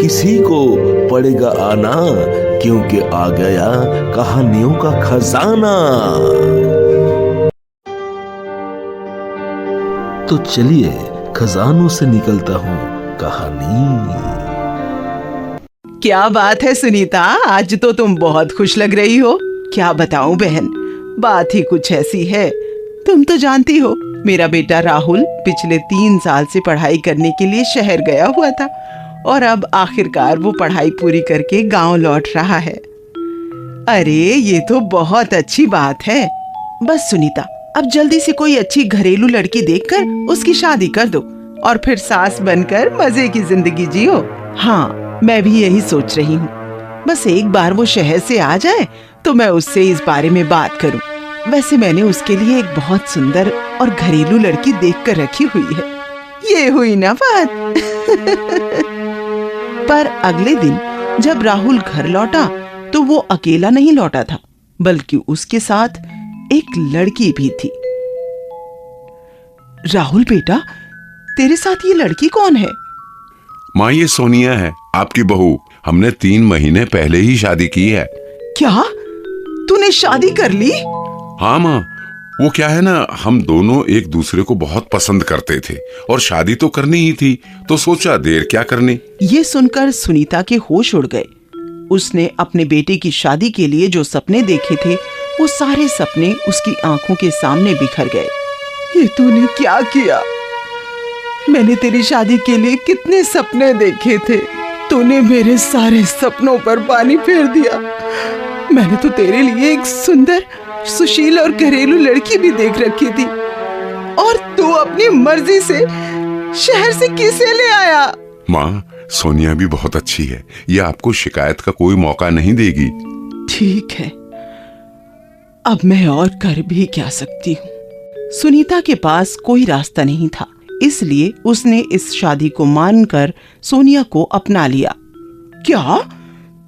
इसी को पड़ेगा आना, क्योंकि आ गया कहानियों का खजाना। तो चलिए खजानों से निकलता हूँ कहानी। क्या बात है सुनीता, आज तो तुम बहुत खुश लग रही हो। क्या बताऊं बहन, बात ही कुछ ऐसी है। तुम तो जानती हो मेरा बेटा राहुल पिछले 3 साल से पढ़ाई करने के लिए शहर गया हुआ था और अब आखिरकार वो पढ़ाई पूरी करके गांव लौट रहा है। अरे ये तो बहुत अच्छी बात है। बस सुनीता, अब जल्दी से कोई अच्छी घरेलू लड़की देखकर उसकी शादी कर दो और फिर सास बनकर मजे की जिंदगी जियो। हाँ, मैं भी यही सोच रही हूँ। बस एक बार वो शहर से आ जाए तो मैं उससे इस बारे में बात करूँ। वैसे मैंने उसके लिए एक बहुत सुंदर और घरेलू लड़की देखकर रखी हुई है। ये हुई ना बात। पर अगले दिन जब राहुल घर लौटा तो वो अकेला नहीं लौटा था, बल्कि उसके साथ एक लड़की भी थी। राहुल बेटा, तेरे साथ ये लड़की कौन है? माँ, ये सोनिया है, आपकी बहू। हमने 3 महीने पहले ही शादी की है। क्या तूने शादी कर ली? हाँ माँ, वो क्या है ना, हम दोनों एक दूसरे को बहुत पसंद करते थे और शादी तो करनी ही थी, तो सोचा देर क्या करनी। ये सुनकर सुनीता के होश उड़ गए। उसने अपने बेटे की शादी के लिए जो सपने देखे थे वो सारे सपने उसकी आंखों के सामने बिखर गए। ये तूने क्या किया? मैंने तेरी शादी के लिए कितने सपने देखे थे, तूने मेरे सारे सपनों पर पानी फेर दिया। मैंने तो तेरे लिए एक सुंदर, सुशील और घरेलू लड़की भी देख रखी थी और तू अपनी मर्जी से शहर से किसे ले आया? माँ, सोनिया भी बहुत अच्छी है, ये आपको शिकायत का कोई मौका नहीं देगी। ठीक है, अब मैं और कर भी क्या सकती हूँ। सुनीता के पास कोई रास्ता नहीं था, इसलिए उसने इस शादी को मानकर सोनिया को अपना लिया। क्या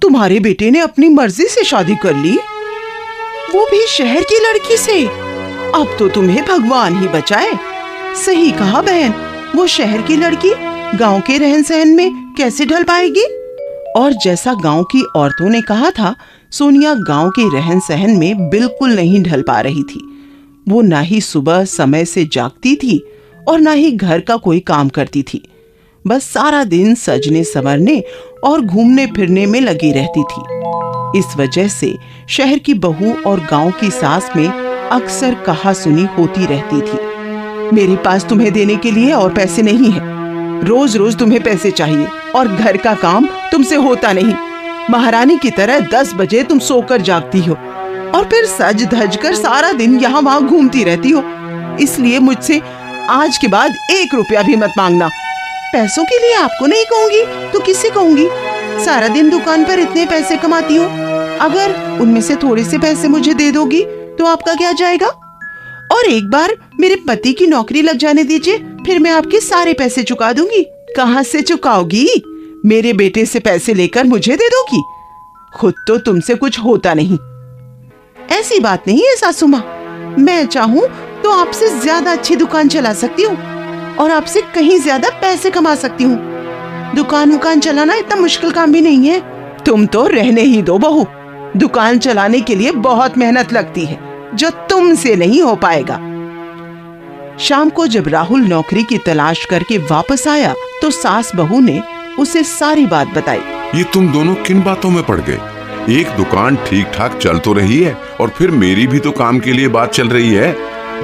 तुम्हारे बेटे ने अपनी मर्जी से शादी कर ली, वो भी शहर की लड़की से? अब तो तुम्हें भगवान ही बचाए। सही कहा बहन, वो शहर की लड़की गांव के रहन सहन में कैसे ढल पाएगी? और जैसा गांव की औरतों ने कहा था, सोनिया गांव के रहन सहन में बिल्कुल नहीं ढल पा रही थी। वो ना ही सुबह समय से जागती थी और ना ही घर का कोई काम करती थी। बस सारा दिन सजने संवरने और घूमने फिरने में लगी रहती थी। इस वजह से शहर की बहू और गांव की सास में अक्सर कहा सुनी होती रहती थी, मेरे पास तुम्हें देने के लिए और पैसे नहीं है। रोज रोज तुम्हें पैसे चाहिए और घर का काम तुमसे होता नहीं। महारानी की तरह 10 बजे तुम सोकर जागती हो और फिर सज धज कर सारा दिन यहाँ वहाँ घूमती रहती हो। इसलिए मुझसे आज के बाद 1 रुपया भी मत मांगना। पैसों के लिए आपको नहीं कहूंगी तो किसे कहूंगी? सारा दिन दुकान पर इतने पैसे कमाती हो, अगर उनमें से थोड़े से पैसे मुझे दे दोगी तो आपका क्या जाएगा? और एक बार मेरे पति की नौकरी लग जाने दीजिए, फिर मैं आपके सारे पैसे चुका दूंगी। कहाँ से चुकाओगी? मेरे बेटे से पैसे लेकर मुझे दे दोगी? खुद तो तुमसे कुछ होता नहीं। ऐसी बात नहीं है सासू माँ, मैं चाहूँ तो आपसे ज्यादा अच्छी दुकान चला सकती हूँ और आपसे कहीं ज्यादा पैसे कमा सकती हूँ। दुकान चलाना इतना मुश्किल काम भी नहीं है। तुम तो रहने ही दो बहू, दुकान चलाने के लिए बहुत मेहनत लगती है जो तुमसे नहीं हो पाएगा। शाम को जब राहुल नौकरी की तलाश करके वापस आया तो सास बहू ने उसे सारी बात बताई। ये तुम दोनों किन बातों में पड़ गए? एक दुकान ठीक ठाक चल तो रही है और फिर मेरी भी तो काम के लिए बात चल रही है।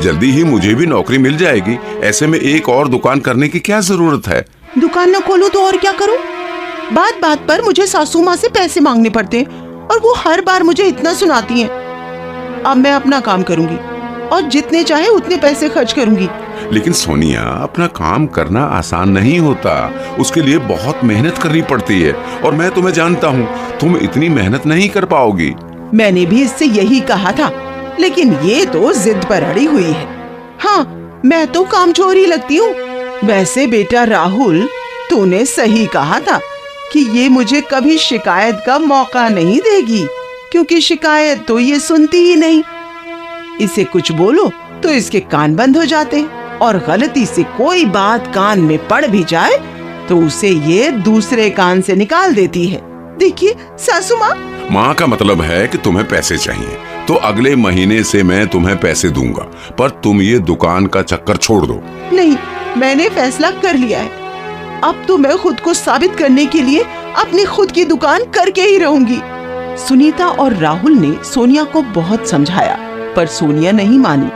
जल्दी ही मुझे भी नौकरी मिल जाएगी, ऐसे में एक और दुकान करने की क्या जरूरत है? दुकान न खोलूं तो और क्या करूं? बात बात पर मुझे सासू माँ से पैसे मांगने पड़ते हैं और वो हर बार मुझे इतना सुनाती हैं। अब मैं अपना काम करूंगी और जितने चाहे उतने पैसे खर्च करूंगी। लेकिन सोनिया, अपना काम करना आसान नहीं होता, उसके लिए बहुत मेहनत करनी पड़ती है और मैं तुम्हें जानता हूँ, तुम इतनी मेहनत नहीं कर पाओगी। मैंने भी इससे यही कहा था, लेकिन ये तो जिद पर अड़ी हुई है। हाँ, मैं तो कामचोर ही लगती हूँ। वैसे बेटा राहुल, तूने सही कहा था कि ये मुझे कभी शिकायत का मौका नहीं देगी, क्योंकि शिकायत तो ये सुनती ही नहीं। इसे कुछ बोलो तो इसके कान बंद हो जाते हैं और गलती से कोई बात कान में पड़ भी जाए तो उसे ये दूसरे कान से निकाल देती है। देखिए सासू माँ। माँ का मतलब है कि तुम्हें पैसे चाहिए, तो अगले महीने से मैं तुम्हें पैसे दूंगा, पर तुम ये दुकान का चक्कर छोड़ दो। नहीं, मैंने फैसला कर लिया है। अब तो मैं खुद को साबित करने के लिए अपनी खुद की दुकान करके ही रहूंगी। सुनीता और राहुल ने सोनिया को बहुत समझाया, पर सोनिया नहीं मानी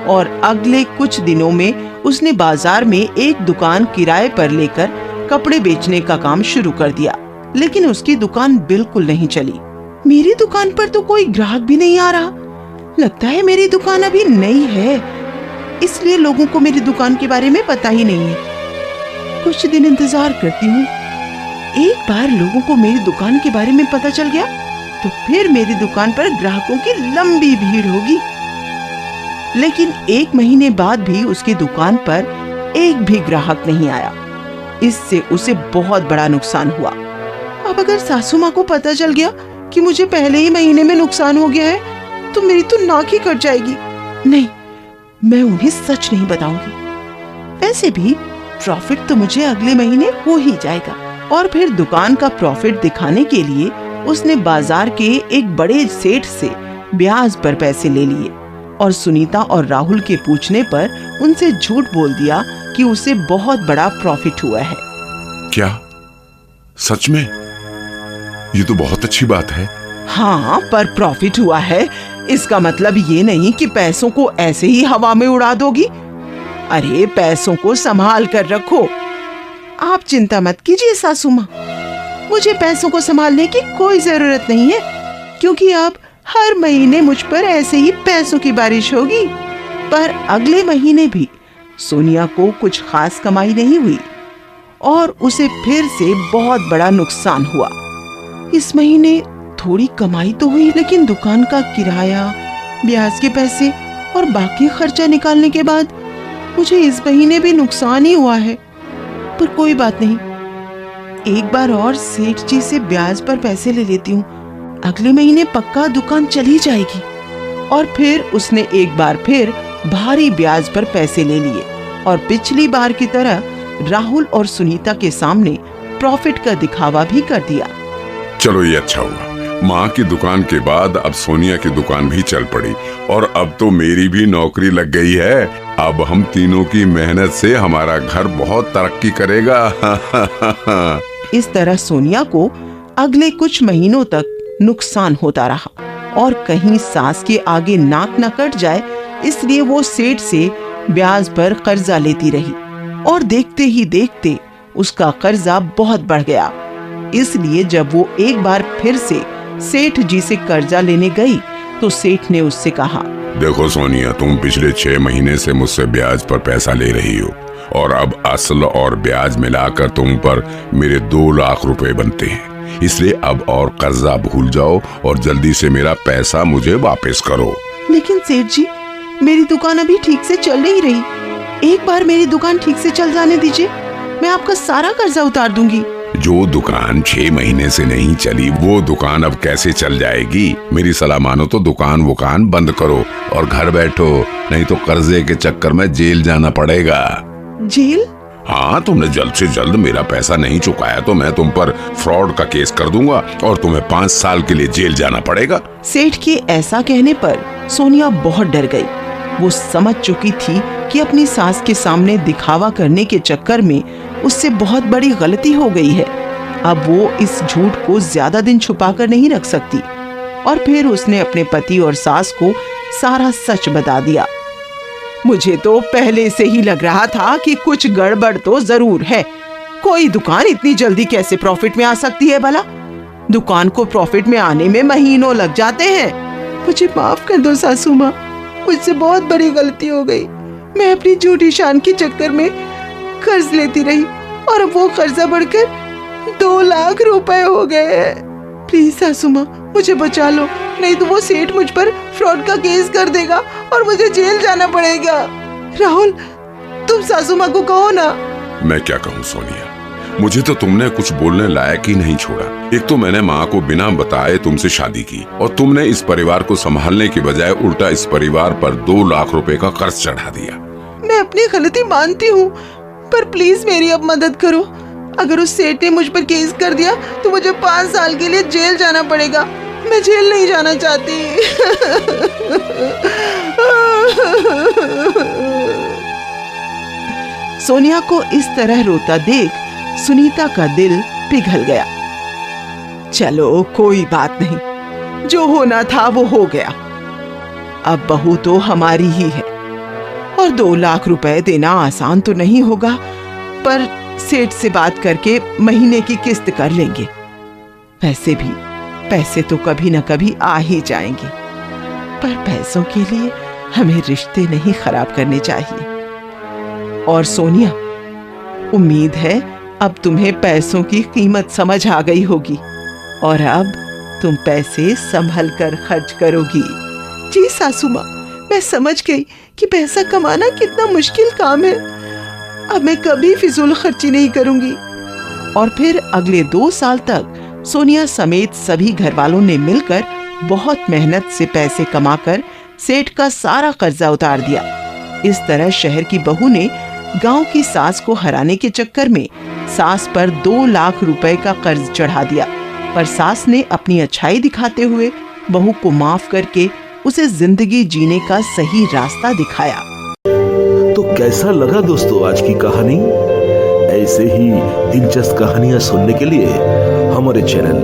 और अगले कुछ दिनों में उसने बाजार में एक दुकान किराए पर लेकर कपड़े बेचने का काम शुरू कर दिया। लेकिन उसकी दुकान बिल्कुल नहीं चली। मेरी दुकान पर तो कोई ग्राहक भी नहीं आ रहा। लगता है मेरी दुकान अभी नई है, इसलिए लोगों को मेरी दुकान के बारे में पता ही नहीं है। कुछ दिन इंतजार करती हूँ। एक बार लोगों को मेरी दुकान के बारे में पता चल गया तो फिर मेरी दुकान पर ग्राहकों की लंबी भीड़ होगी। लेकिन 1 महीने बाद भी उसकी दुकान पर एक भी ग्राहक नहीं आया। इससे उसे बहुत बड़ा नुकसान हुआ। अब अगर सासू माँ को पता चल गया कि मुझे पहले ही महीने में नुकसान हो गया है तो मेरी तो नाक ही कट जाएगी। नहीं, मैं उन्हें सच नहीं बताऊंगी। वैसे भी प्रॉफिट तो मुझे अगले महीने हो ही जाएगा। और फिर दुकान का प्रॉफिट दिखाने के लिए उसने बाजार के एक बड़े सेठ से ब्याज पर पैसे ले लिए और सुनीता और राहुल के पूछने पर उनसे झूठ बोल दिया कि उसे बहुत बड़ा प्रॉफिट हुआ है। क्या सच में? ये तो बहुत अच्छी बात है। हाँ, पर प्रॉफिट हुआ है इसका मतलब ये नहीं कि पैसों को ऐसे ही हवा में उड़ा दोगी। अरे पैसों को संभाल कर रखो। आप चिंता मत कीजिए सासू माँ, मुझे पैसों को संभालने की कोई जरूरत नहीं है, क्योंकि अब हर महीने मुझ पर ऐसे ही पैसों की बारिश होगी। पर अगले महीने भी सोनिया को कुछ खास कमाई नहीं हुई और उसे फिर से बहुत बड़ा नुकसान हुआ। इस महीने थोड़ी कमाई तो हुई, लेकिन दुकान का किराया, ब्याज के पैसे और बाकी खर्चा निकालने के बाद मुझे इस महीने भी नुकसान ही हुआ है। पर कोई बात नहीं, एक बार और सेठ जी से ब्याज पर पैसे ले लेती हूँ। अगले महीने पक्का दुकान चली जाएगी। और फिर उसने एक बार फिर भारी ब्याज पर पैसे ले लिए और पिछली बार की तरह राहुल और सुनीता के सामने प्रॉफिट का दिखावा भी कर दिया। चलो ये अच्छा हुआ, माँ की दुकान के बाद अब सोनिया की दुकान भी चल पड़ी और अब तो मेरी भी नौकरी लग गई है। अब हम तीनों की मेहनत से हमारा घर बहुत तरक्की करेगा। इस तरह सोनिया को अगले कुछ महीनों तक नुकसान होता रहा और कहीं सास के आगे नाक न कट जाए, इसलिए वो सेठ से ब्याज पर कर्जा लेती रही और देखते ही देखते उसका कर्जा बहुत बढ़ गया। इसलिए जब वो एक बार फिर से सेठ जी से कर्जा लेने गई तो सेठ ने उससे कहा, देखो सोनिया, तुम पिछले 6 महीने से मुझसे ब्याज पर पैसा ले रही हो और अब असल और ब्याज मिलाकर तुम पर मेरे 2 लाख रुपए बनते हैं। इसलिए अब और कर्जा भूल जाओ और जल्दी से मेरा पैसा मुझे वापस करो। लेकिन सेठ जी, मेरी दुकान अभी ठीक से चल नहीं रही। एक बार मेरी दुकान ठीक से चल जाने दीजिए, मैं आपका सारा कर्जा उतार दूंगी। जो दुकान 6 महीने से नहीं चली वो दुकान अब कैसे चल जाएगी? मेरी सलाह मानो तो दुकान बंद करो और घर बैठो, नहीं तो कर्जे के चक्कर में जेल जाना पड़ेगा। जेल? हाँ, तुमने जल्द से जल्द मेरा पैसा नहीं चुकाया तो मैं तुम पर फ्रॉड का केस कर दूंगा और तुम्हें 5 साल के लिए जेल जाना पड़ेगा। सेठ के ऐसा कहने पर सोनिया बहुत डर गई। वो समझ चुकी थी कि अपनी सास के सामने दिखावा करने के चक्कर में उससे बहुत बड़ी गलती हो गई है। अब वो इस झूठ को ज्यादा दिन छुपा कर नहीं रख सकती और फिर उसने अपने पति और सास को सारा सच बता दिया। मुझे तो पहले से ही लग रहा था कि कुछ गड़बड़ तो जरूर है। कोई दुकान इतनी जल्दी कैसे प्रॉफिट में आ सकती है भला? दुकान को प्रॉफिट में आने में महीनों लग जाते हैं। मुझे माफ कर दो सासू माँ, मुझसे बहुत बड़ी गलती हो गई। मैं अपनी झूठी शान के चक्कर में कर्ज लेती रही और अब वो कर्जा बढ़कर 2 लाख रुपए हो गए हैं। प्लीज सासू माँ, मुझे बचा लो, नहीं तो वो सेठ मुझ पर फ्रॉड का केस कर देगा और मुझे जेल जाना पड़ेगा। राहुल, तुम सासू माँ को कहो ना। मैं क्या कहूँ सोनिया, मुझे तो तुमने कुछ बोलने लायक ही नहीं छोड़ा। एक तो मैंने माँ को बिना बताए तुमसे शादी की और तुमने इस परिवार को संभालने के बजाय उल्टा इस परिवार पर 2 लाख रुपए का कर्ज चढ़ा दिया। मैं अपनी गलती मानती हूँ, पर प्लीज मेरी अब मदद करो। अगर उस सेठ ने मुझ पर केस कर दिया तो मुझे 5 साल के लिए जेल जाना पड़ेगा। मैं जेल नहीं जाना चाहती। सोनिया को इस तरह रोता देख सुनीता का दिल पिघल गया। चलो कोई बात नहीं, जो होना था वो हो गया। अब बहू तो हमारी ही है और 2 लाख रुपए देना आसान तो नहीं होगा, पर सेठ से बात करके महीने की किस्त कर लेंगे। वैसे भी पैसे तो कभी न कभी आ ही जाएंगे, पर पैसों के लिए हमें रिश्ते नहीं खराब करने चाहिए। और सोनिया, उम्मीद है अब तुम्हें पैसों की कीमत समझ आ गई होगी और अब तुम पैसे संभल कर खर्च करोगी। जी सासू माँ, मैं समझ गई कि पैसा कमाना कितना मुश्किल काम है। अब मैं कभी फिजूल खर्ची नहीं करूंगी। और फिर अगले 2 साल तक सोनिया समेत सभी घर वालों ने मिलकर बहुत मेहनत से पैसे कमाकर सेठ का सारा कर्जा उतार दिया। इस तरह शहर की बहू ने गांव की सास को हराने के चक्कर में सास पर 2 लाख रुपए का कर्ज चढ़ा दिया, पर सास ने अपनी अच्छाई दिखाते हुए बहू को माफ करके उसे जिंदगी जीने का सही रास्ता दिखाया। तो कैसा लगा दोस्तों आज की कहानी? ऐसे ही दिलचस्प कहानियां सुनने के लिए हमारे चैनल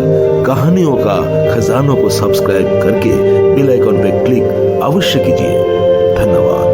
कहानियों का खजानों को सब्सक्राइब करके बेल आइकॉन पर क्लिक अवश्य कीजिए। धन्यवाद।